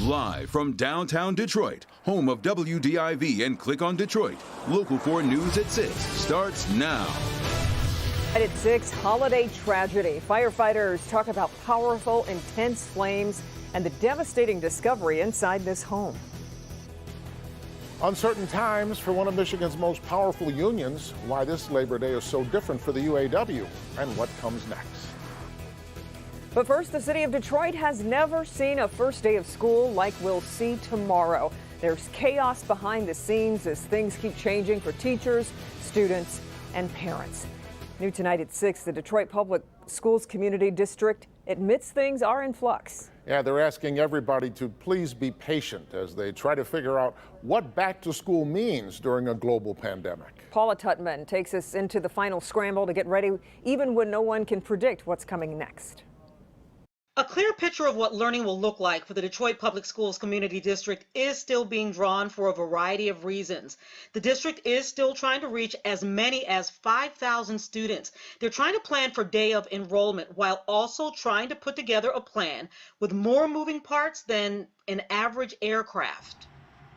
Live from downtown Detroit, home of WDIV and Click on Detroit, Local 4 News at 6 starts now. At 6, holiday tragedy. Firefighters talk about powerful, intense flames and the devastating discovery inside this home. Uncertain times for one of Michigan's most powerful unions. Why this Labor Day is so different for the UAW and what comes next. But first, the city of Detroit has never seen a first day of school like we'll see tomorrow. There's chaos behind the scenes as things keep changing for teachers, students, and parents. New tonight at 6, the Detroit Public Schools Community District admits things are in flux. Yeah, they're asking everybody to please be patient as they try to figure out what back to school means during a global pandemic. Paula Tutman takes us into the final scramble to get ready, even when no one can predict what's coming next. A clear picture of what learning will look like for the Detroit Public Schools Community District is still being drawn for a variety of reasons. The district is still trying to reach as many as 5,000 students. They're trying to plan for day of enrollment while also trying to put together a plan with more moving parts than an average aircraft.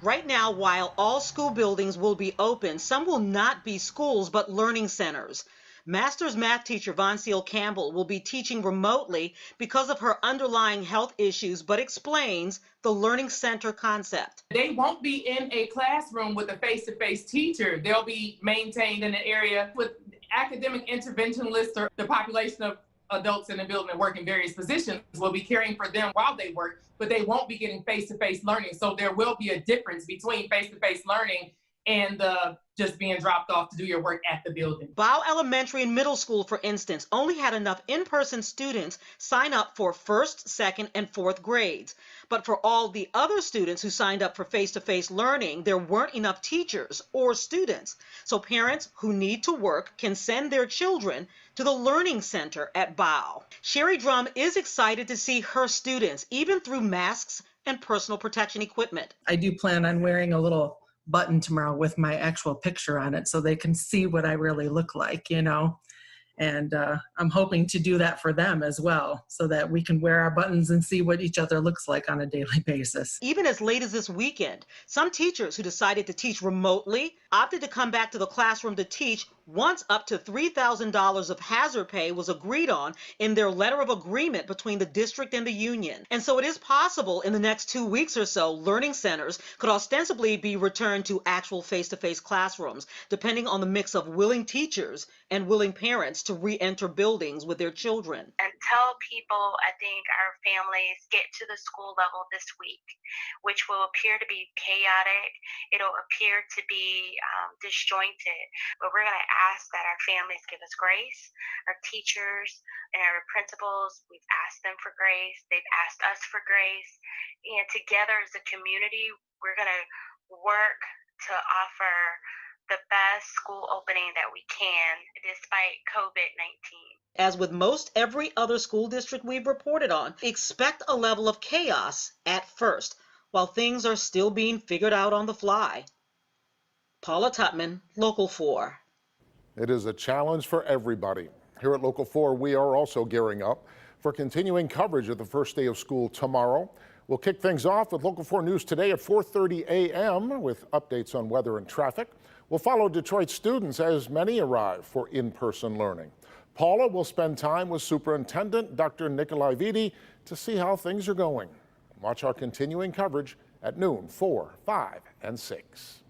Right now, while all school buildings will be open, some will not be schools but learning centers. Master's math teacher Von Seal Campbell will be teaching remotely because of her underlying health issues, but explains the learning center concept. They won't be in a classroom with a face-to-face teacher. They'll be maintained in an area with academic interventionists, or the population of adults in the building that work in various positions will be caring for them while they work, but they won't be getting face-to-face learning. So there will be a difference between face-to-face learning and just being dropped off to do your work at the building. Bow Elementary and Middle School, for instance, only had enough in-person students sign up for first, second, and fourth grades. But for all the other students who signed up for face-to-face learning, there weren't enough teachers or students. So parents who need to work can send their children to the Learning Center at Bow. Sherry Drum is excited to see her students, even through masks and personal protection equipment. I do plan on wearing a little button tomorrow with my actual picture on it so they can see what I really look like, you know. And I'm hoping to do that for them as well so that we can wear our buttons and see what each other looks like on a daily basis. Even as late as this weekend, some teachers who decided to teach remotely opted to come back to the classroom to teach once up to $3,000 of hazard pay was agreed on in their letter of agreement between the district and the union. And so it is possible in the next 2 weeks or so, learning centers could ostensibly be returned to actual face-to-face classrooms, depending on the mix of willing teachers and willing parents to re-enter buildings with their children. Until people, I think our families get to the school level this week, which will appear to be chaotic, it'll appear to be disjointed, but we're going to ask that our families give us grace. Our teachers and our principals, we've asked them for grace. They've asked us for grace. And together as a community, we're going to work to offer the best school opening that we can despite COVID-19. As with most every other school district we've reported on, expect a level of chaos at first, while things are still being figured out on the fly. Paula Tutman, Local 4. It is a challenge for everybody. Here at Local 4, we are also gearing up for continuing coverage of the first day of school tomorrow. We'll kick things off with Local 4 News today at 4:30 a.m. with updates on weather and traffic. We'll follow Detroit students as many arrive for in-person learning. Paula will spend time with Superintendent Dr. Nikolai Vidi to see how things are going. Watch our continuing coverage at noon, 4, 5, and 6.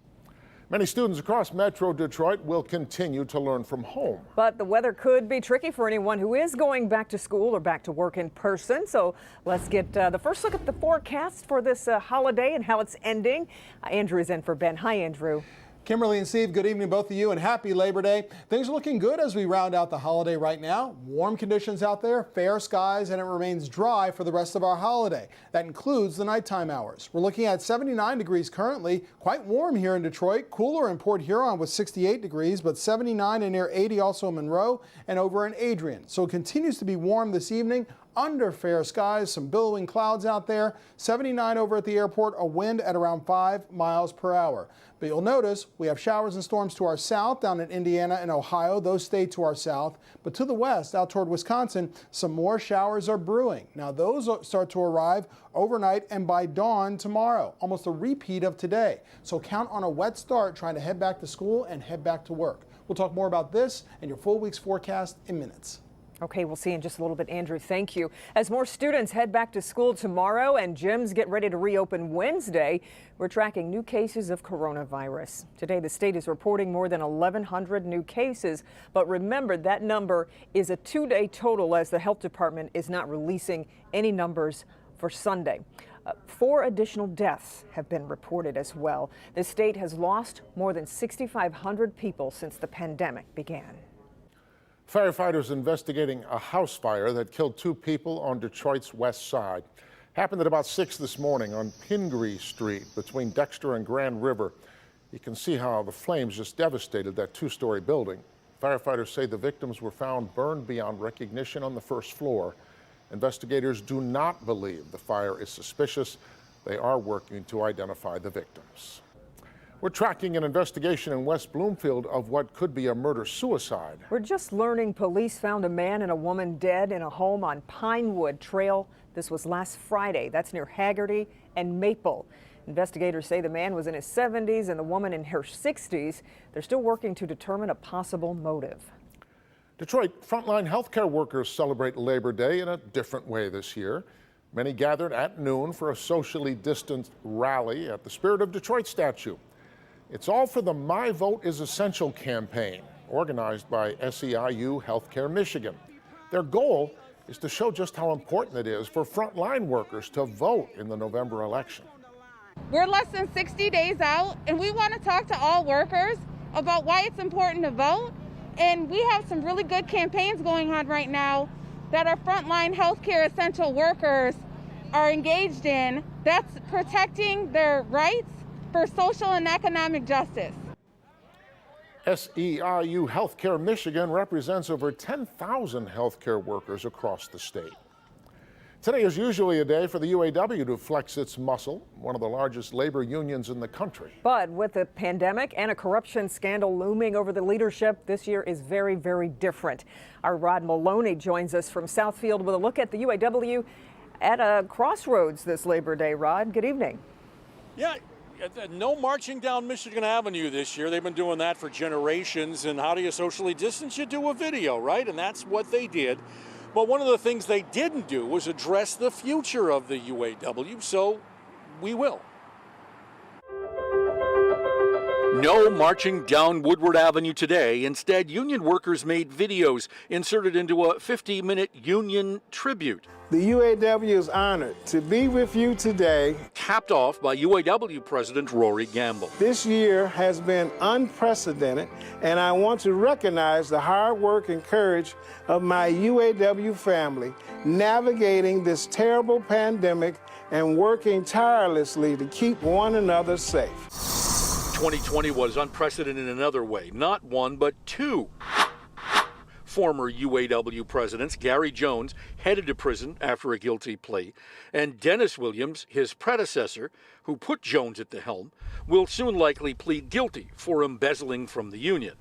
Many students across Metro Detroit will continue to learn from home. But the weather could be tricky for anyone who is going back to school or back to work in person. So let's get the first look at the forecast for this holiday and how it's ending. Andrew is in for Ben. Hi, Andrew. Kimberly and Steve, good evening both of you and happy Labor Day. Things are looking good as we round out the holiday right now. Warm conditions out there, fair skies, and it remains dry for the rest of our holiday. That includes the nighttime hours. We're looking at 79 degrees currently, quite warm here in Detroit, cooler in Port Huron with 68 degrees, but 79 and near 80 also in Monroe and over in Adrian. So it continues to be warm this evening. under fair skies, some billowing clouds out there. 79 over at the airport, a wind at around 5 miles per hour. But you'll notice we have showers and storms to our south down in Indiana and Ohio. Those stay to our south. But to the west, out toward Wisconsin, some more showers are brewing. Now those start to arrive overnight and by dawn tomorrow, almost a repeat of today. So count on a wet start trying to head back to school and head back to work. We'll talk more about this and your full week's forecast in minutes. Okay, we'll see in just a little bit. Andrew, thank you. As more students head back to school tomorrow and gyms get ready to reopen Wednesday, we're tracking new cases of coronavirus. Today, the state is reporting more than 1,100 new cases. But remember, that number is a 2-day total as the health department is not releasing any numbers for Sunday. 4 additional deaths have been reported as well. The state has lost more than 6,500 people since the pandemic began. Firefighters investigating a house fire that killed 2 people on Detroit's west side. Happened at about 6 this morning on Pingree Street between Dexter and Grand River. You can see how the flames just devastated that 2-story building. Firefighters say the victims were found burned beyond recognition on the first floor. Investigators do not believe the fire is suspicious. They are working to identify the victims. We're tracking an investigation in West Bloomfield of what could be a murder-suicide. We're just learning police found a man and a woman dead in a home on Pinewood Trail. This was last Friday. That's near Haggerty and Maple. Investigators say the man was in his 70s and the woman in her 60s. They're still working to determine a possible motive. Detroit frontline healthcare workers celebrate Labor Day in a different way this year. Many gathered at noon for a socially distanced rally at the Spirit of Detroit statue. It's all for the My Vote is Essential campaign, organized by SEIU Healthcare Michigan. Their goal is to show just how important it is for frontline workers to vote in the November election. We're less than 60 days out, and we want to talk to all workers about why it's important to vote. And we have some really good campaigns going on right now that our frontline healthcare essential workers are engaged in. That's protecting their rights for social and economic justice. SEIU Healthcare Michigan represents over 10,000 healthcare workers across the state. Today is usually a day for the UAW to flex its muscle, one of the largest labor unions in the country. But with the pandemic and a corruption scandal looming over the leadership, this year is very, very different. Our Rod Maloney joins us from Southfield with a look at the UAW at a crossroads this Labor Day. Rod, good evening. Yeah. No marching down Michigan Avenue this year. They've been doing that for generations. And how do you socially distance? You do a video, right? And that's what they did. But one of the things they didn't do was address the future of the UAW, so we will. No marching down Woodward Avenue today. Instead, union workers made videos inserted into a 50-minute union tribute. The UAW is honored to be with you today. Capped off by UAW President Rory Gamble. This year has been unprecedented, and I want to recognize the hard work and courage of my UAW family, navigating this terrible pandemic and working tirelessly to keep one another safe. 2020 was unprecedented in another way. Not one, but 2. Former UAW presidents Gary Jones headed to prison after a guilty plea, and Dennis Williams, his predecessor, who put Jones at the helm, will soon likely plead guilty for embezzling from the union.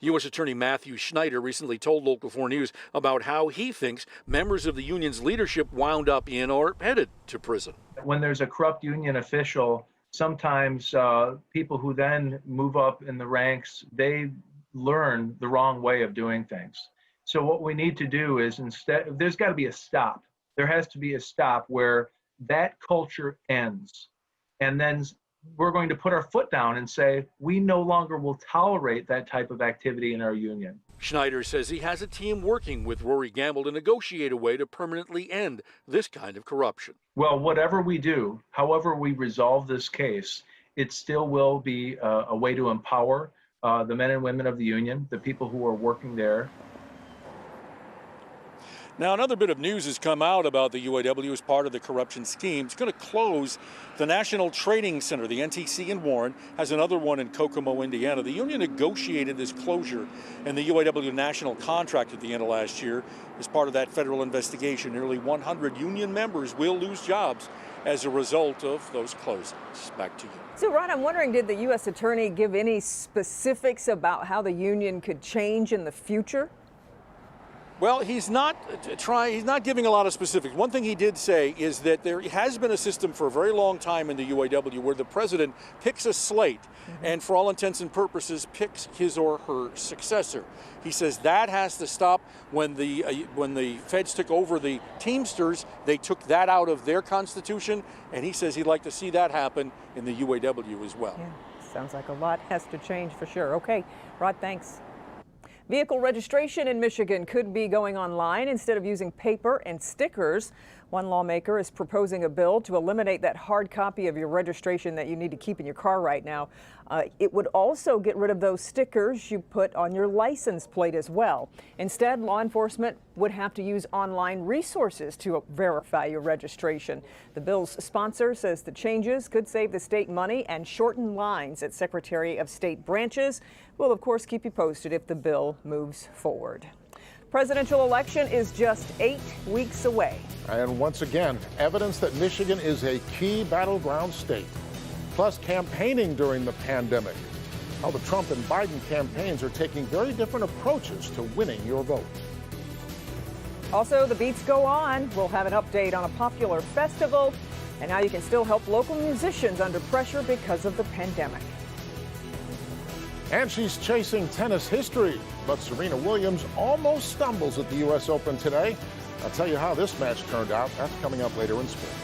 U.S. Attorney Matthew Schneider recently told Local 4 News about how he thinks members of the union's leadership wound up in or headed to prison. When there's a corrupt union official, sometimes people who then move up in the ranks, they learn the wrong way of doing things. So what we need to do is instead, there's got to be a stop. There has to be a stop where that culture ends. And then we're going to put our foot down and say, we no longer will tolerate that type of activity in our union. Schneider says he has a team working with Rory Gamble to negotiate a way to permanently end this kind of corruption. Well, whatever we do, however we resolve this case, it still will be a way to empower the men and women of the union, the people who are working there. Now, another bit of news has come out about the UAW as part of the corruption scheme. It's going to close the National Training Center. The NTC in Warren has another one in Kokomo, Indiana. The union negotiated this closure and the UAW national contract at the end of last year as part of that federal investigation. Nearly 100 union members will lose jobs as a result of those closings. Back to you. So, Ron, I'm wondering, did the U.S. Attorney give any specifics about how the union could change in the future? Well, he's not giving a lot of specifics. One thing he did say is that there has been a system for a very long time in the UAW where the president picks a slate and for all intents and purposes picks his or her successor. He says that has to stop. When the feds took over the Teamsters, they took that out of their constitution, and he says he'd like to see that happen in the UAW as well. Yeah, sounds like a lot has to change for sure. Okay, Rod, thanks. Vehicle registration in Michigan could be going online instead of using paper and stickers. One lawmaker is proposing a bill to eliminate that hard copy of your registration that you need to keep in your car right now. It would also get rid of those stickers you put on your license plate as well. Instead, law enforcement would have to use online resources to verify your registration. The bill's sponsor says the changes could save the state money and shorten lines at Secretary of State branches. We'll, of course, keep you posted if the bill moves forward. Presidential election is just 8 weeks away. And once again, evidence that Michigan is a key battleground state. Plus, campaigning during the pandemic. How the Trump and Biden campaigns are taking very different approaches to winning your vote. Also, the beats go on. We'll have an update on a popular festival and how you can still help local musicians under pressure because of the pandemic. And she's chasing tennis history, but Serena Williams almost stumbles at the U.S. Open today. I'll tell you how this match turned out. That's coming up later in sports.